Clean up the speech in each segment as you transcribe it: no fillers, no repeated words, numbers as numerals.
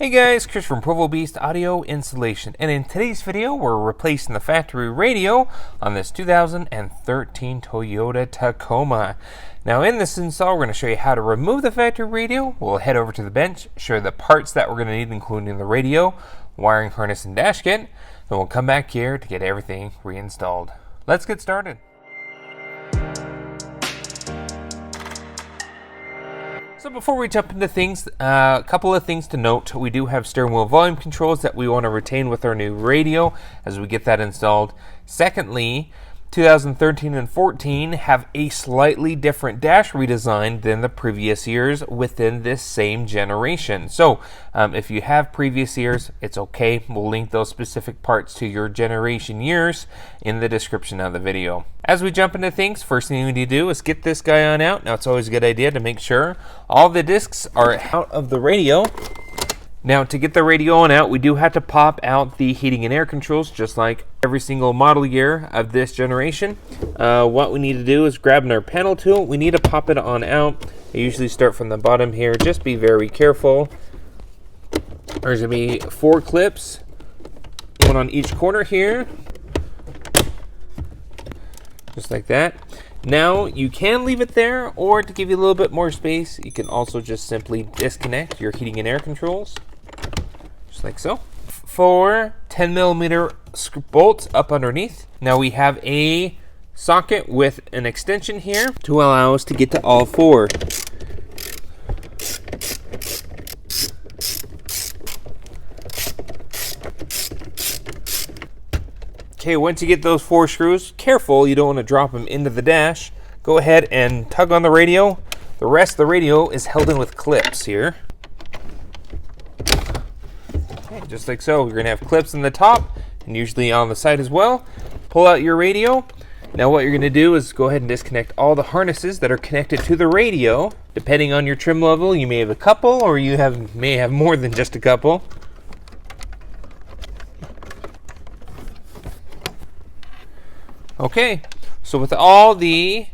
Hey guys, Chris from Provo Beast Audio Installation, and in today's video we're replacing the factory radio on this 2013 Toyota Tacoma. Now in this install we're going to show you how to remove the factory radio. We'll head over to the bench, show you the parts that we're going to need including the radio, wiring harness and dash kit, then we'll come back here to get everything reinstalled. Let's get started. So before we jump into things, a couple of things to note. We do have steering wheel volume controls that we want to retain with our new radio as we get that installed. Secondly, 2013 and 14 have a slightly different dash redesign than the previous years within this same generation. So if you have previous years, it's okay. We'll link those specific parts to your generation years in the description of the video. As we jump into things, first thing we need to do is get this guy on out. Now it's always a good idea to make sure all the discs are out of the radio. Now to get the radio on out, we do have to pop out the heating and air controls just like every single model year of this generation. What we need to do is grab our panel tool. We need to pop it on out. I usually start from the bottom here. Just be very careful. There's going to be 4 clips, one on each corner here. Just like that. Now you can leave it there, or to give you a little bit more space, you can also just simply disconnect your heating and air controls. Just like so. 4 10mm bolts up underneath. Now we have a socket with an extension here to allow us to get to all 4. Okay, once you get those 4 screws, careful, you don't want to drop them into the dash. Go ahead and tug on the radio. The rest of the radio is held in with clips here. Okay, just like so. You're going to have clips in the top and usually on the side as well. Pull out your radio. Now what you're going to do is go ahead and disconnect all the harnesses that are connected to the radio. Depending on your trim level, you may have a couple or you may have more than just a couple. Okay, so with all the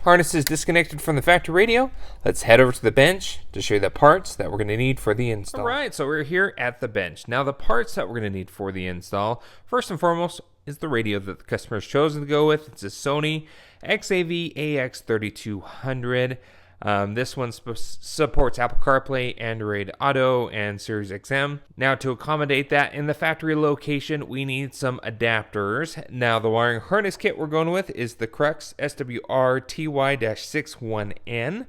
harnesses disconnected from the factory radio, let's head over to the bench to show you the parts that we're going to need for the install. Alright, so we're here at the bench. Now the parts that we're going to need for the install, first and foremost, is the radio that the customer has chosen to go with. It's a Sony XAV AX3200. This one supports Apple Carplay, Android Auto, and Sirius XM. Now to accommodate that in the factory location, we need some adapters. Now the wiring harness kit we're going with is the Crux SWR TY-61N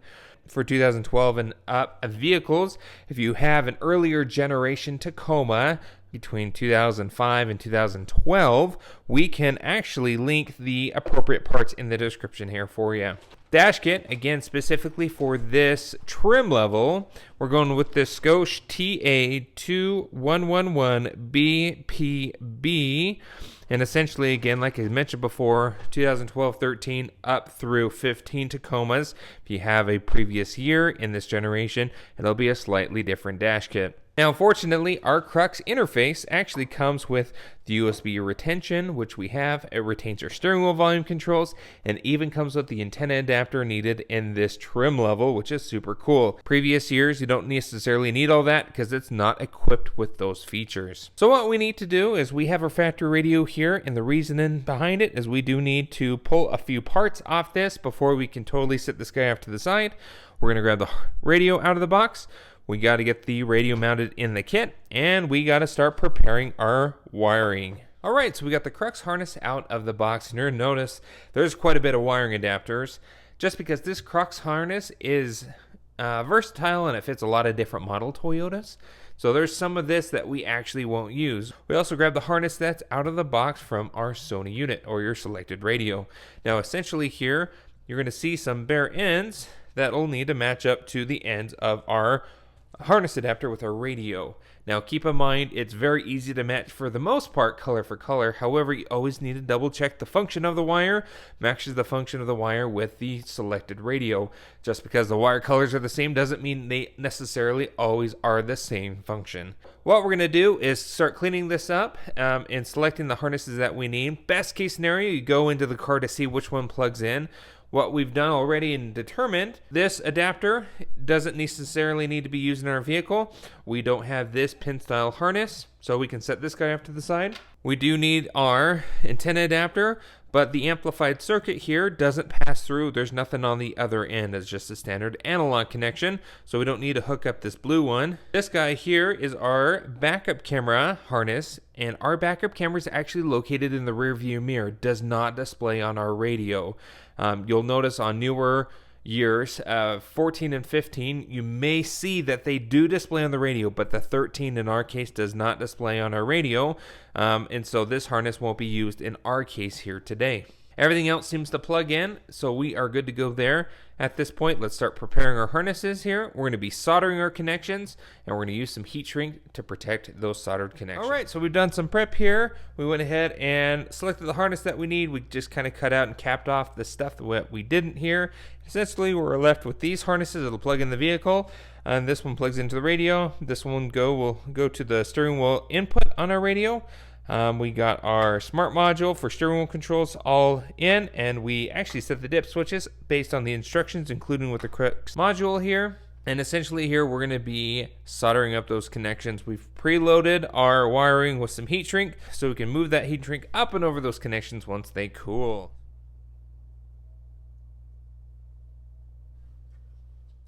for 2012 and up vehicles. If you have an earlier generation Tacoma between 2005 and 2012, we can actually link the appropriate parts in the description here for you. Dash kit, again, specifically for this trim level, we're going with this Scotia TA2111BPB. And essentially, again, like I mentioned before, 2012, 13, up through 15 Tacomas. If you have a previous year in this generation, it'll be a slightly different dash kit. Now, unfortunately, our Crux interface actually comes with the USB retention, which we have. It retains your steering wheel volume controls, and even comes with the antenna adapter needed in this trim level, which is super cool. Previous years, you don't necessarily need all that because it's not equipped with those features. So what we need to do is we have our factory radio here, and the reasoning behind it is we do need to pull a few parts off this before we can totally sit this guy off to the side. We're going to grab the radio out of the box. We got to get the radio mounted in the kit, and we got to start preparing our wiring. Alright, so we got the Crux harness out of the box, and you'll notice there's quite a bit of wiring adapters, just because this Crux harness is versatile and it fits a lot of different model Toyotas. So there's some of this that we actually won't use. We also grab the harness that's out of the box from our Sony unit or your selected radio. Now essentially here, you're going to see some bare ends that'll need to match up to the ends of our harness adapter with our radio. Now keep in mind, it's very easy to match for the most part color for color. However, you always need to double check the function of the wire matches the function of the wire with the selected radio. Just because the wire colors are the same doesn't mean they necessarily always are the same function. What we're going to do is start cleaning this up and selecting the harnesses that we need. Best case scenario, you go into the car to see which one plugs in. what we've done already and determined, this adapter doesn't necessarily need to be used in our vehicle. We don't have this pin style harness, so we can set this guy off to the side. We do need our antenna adapter, but the amplified circuit here doesn't pass through. There's nothing on the other end. It's just a standard analog connection, so we don't need to hook up this blue one. This guy here is our backup camera harness, and our backup camera is actually located in the rear view mirror. It does not display on our radio. You'll notice on newer years, 14 and 15, you may see that they do display on the radio, but the 13 in our case does not display on our radio, and so this harness won't be used in our case here today. Everything else seems to plug in, so we are good to go there. At this point, let's start preparing our harnesses here. We're going to be soldering our connections, and we're going to use some heat shrink to protect those soldered connections. All right, so we've done some prep here. We went ahead and selected the harness that we need. We just kind of cut out and capped off the stuff that we didn't here. Essentially, we're left with these harnesses. It'll plug in the vehicle, and this one plugs into the radio. This one will go to the steering wheel input on our radio. We got our smart module for steering wheel controls all in, and we actually set the dip switches based on the instructions, including with the correct module here. And essentially here we're going to be soldering up those connections. We've preloaded our wiring with some heat shrink, so we can move that heat shrink up and over those connections once they cool.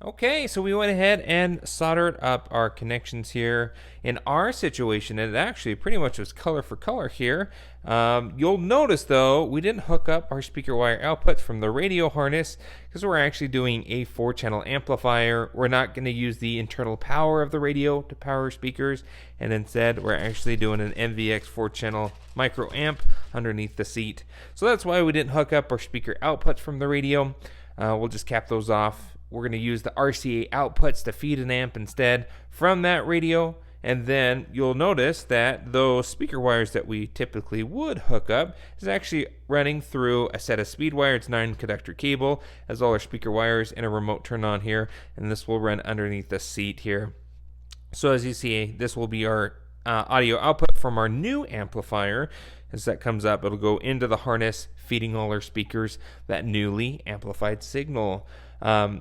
Okay, so we went ahead and soldered up our connections here. In our situation, it actually pretty much was color for color here. You'll notice though, we didn't hook up our speaker wire outputs from the radio harness because we're actually doing a 4-channel amplifier. We're not going to use the internal power of the radio to power speakers, and instead we're actually doing an MVX 4-channel micro amp underneath the seat. So that's why we didn't hook up our speaker outputs from the radio. We'll just cap those off. We're going to use the RCA outputs to feed an amp instead from that radio, and then you'll notice that those speaker wires that we typically would hook up is actually running through a set of speed wire. It's 9-conductor cable, as all our speaker wires and a remote turn on here, and this will run underneath the seat here. So as you see, this will be our audio output from our new amplifier. As that comes up, it'll go into the harness, feeding all our speakers that newly amplified signal.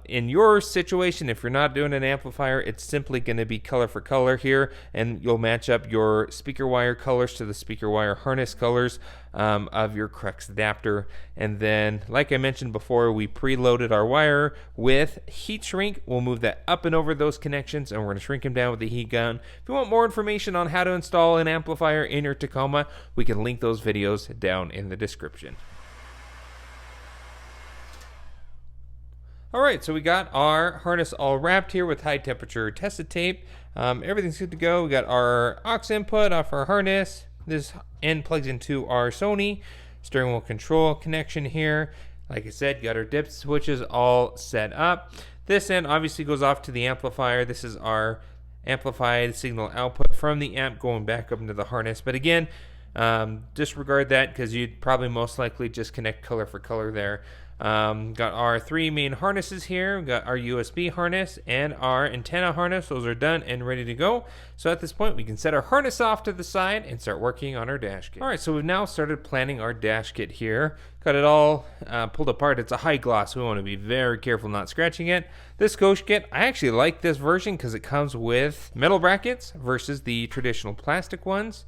In your situation, if you're not doing an amplifier, it's simply going to be color for color here, and you'll match up your speaker wire colors to the speaker wire harness colors of your Crux adapter. And then, like I mentioned before, we preloaded our wire with heat shrink. We'll move that up and over those connections, and we're going to shrink them down with the heat gun. If you want more information on how to install an amplifier in your Tacoma, we can link those videos down in the description. Alright, so we got our harness all wrapped here with high temperature tested tape. Everything's good to go. We got our aux input off our harness. This end plugs into our Sony steering wheel control connection here. Like I said, got our dip switches all set up. This end obviously goes off to the amplifier. This is our amplified signal output from the amp going back up into the harness. But again, disregard that because you'd probably most likely just connect color for color there. Got our 3 main harnesses here. We got our USB harness and our antenna harness. Those are done and ready to go. So at this point, we can set our harness off to the side and start working on our dash kit. All right, so we've now started planning our dash kit here. Got it all pulled apart. It's a high gloss. We want to be very careful not scratching it. This ghost kit, I actually like this version because it comes with metal brackets versus the traditional plastic ones.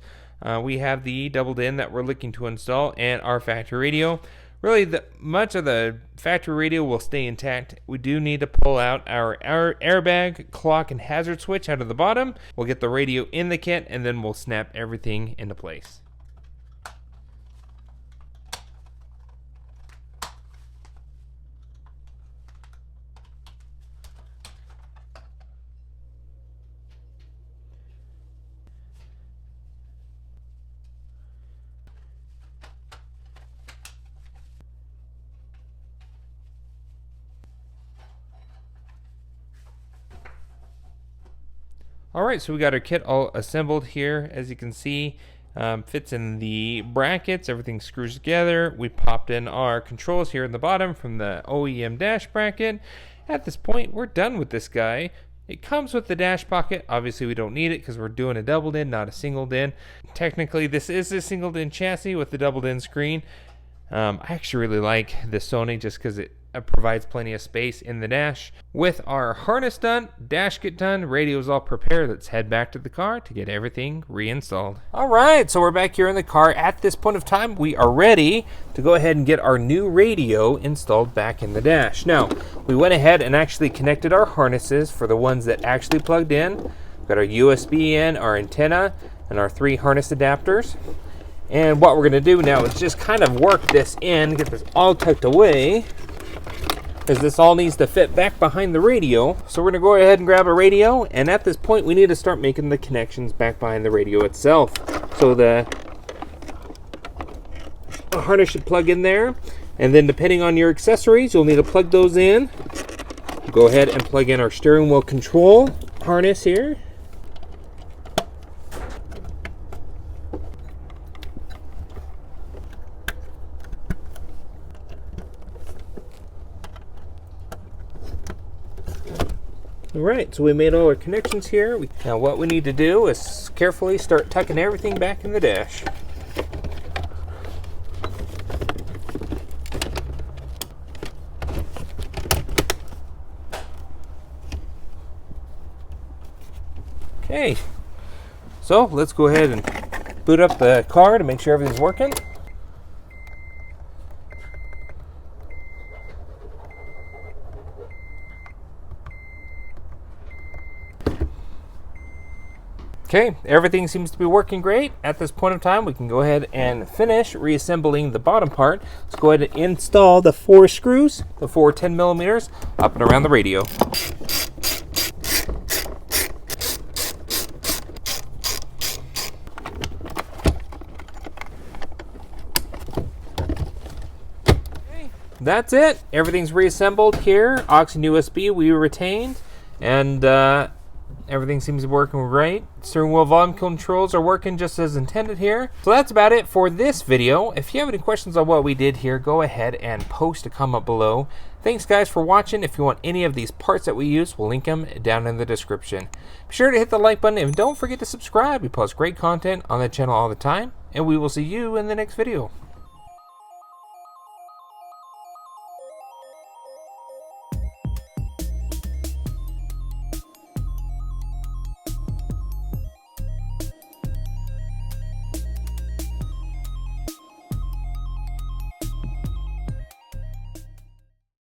We have the doubled in that we're looking to install and our factory radio. Really, much of the factory radio will stay intact. We do need to pull out our airbag, clock, and hazard switch out of the bottom. We'll get the radio in the kit, and then we'll snap everything into place. Alright, so we got our kit all assembled here. As you can see, fits in the brackets, everything screws together. We popped in our controls here in the bottom from the OEM dash bracket. At this point, we're done with this guy. It comes with the dash pocket. Obviously, we don't need it because we're doing a doubled in, not a singled in. Technically, this is a singled in chassis with the doubled in screen. I actually really like the Sony just because it provides plenty of space in the dash. With our harness done, dash kit done, radio's all prepared, let's head back to the car to get everything reinstalled. Alright, so we're back here in the car. At this point of time, we are ready to go ahead and get our new radio installed back in the dash. Now, we went ahead and actually connected our harnesses for the ones that actually plugged in. We've got our USB in, our antenna, and our 3 harness adapters. And what we're going to do now is just kind of work this in, get this all tucked away, because this all needs to fit back behind the radio. So we're going to go ahead and grab a radio, and at this point we need to start making the connections back behind the radio itself. So the harness should plug in there, and then depending on your accessories, you'll need to plug those in. Go ahead and plug in our steering wheel control harness here. Alright, so we made all our connections here. Now what we need to do is carefully start tucking everything back in the dash. Okay, so let's go ahead and boot up the car to make sure everything's working. Okay, everything seems to be working great. At this point in time, we can go ahead and finish reassembling the bottom part. Let's go ahead and install the 4 screws, the 4 10mm, up and around the radio. Okay, that's it. Everything's reassembled here. Aux and USB we retained, and everything seems to be working great. Steering wheel volume controls are working just as intended here. So that's about it for this video. If you have any questions on what we did here, go ahead and post a comment below. Thanks guys for watching. If you want any of these parts that we use, we'll link them down in the description. Be sure to hit the like button and don't forget to subscribe. We post great content on the channel all the time, and we will see you in the next video.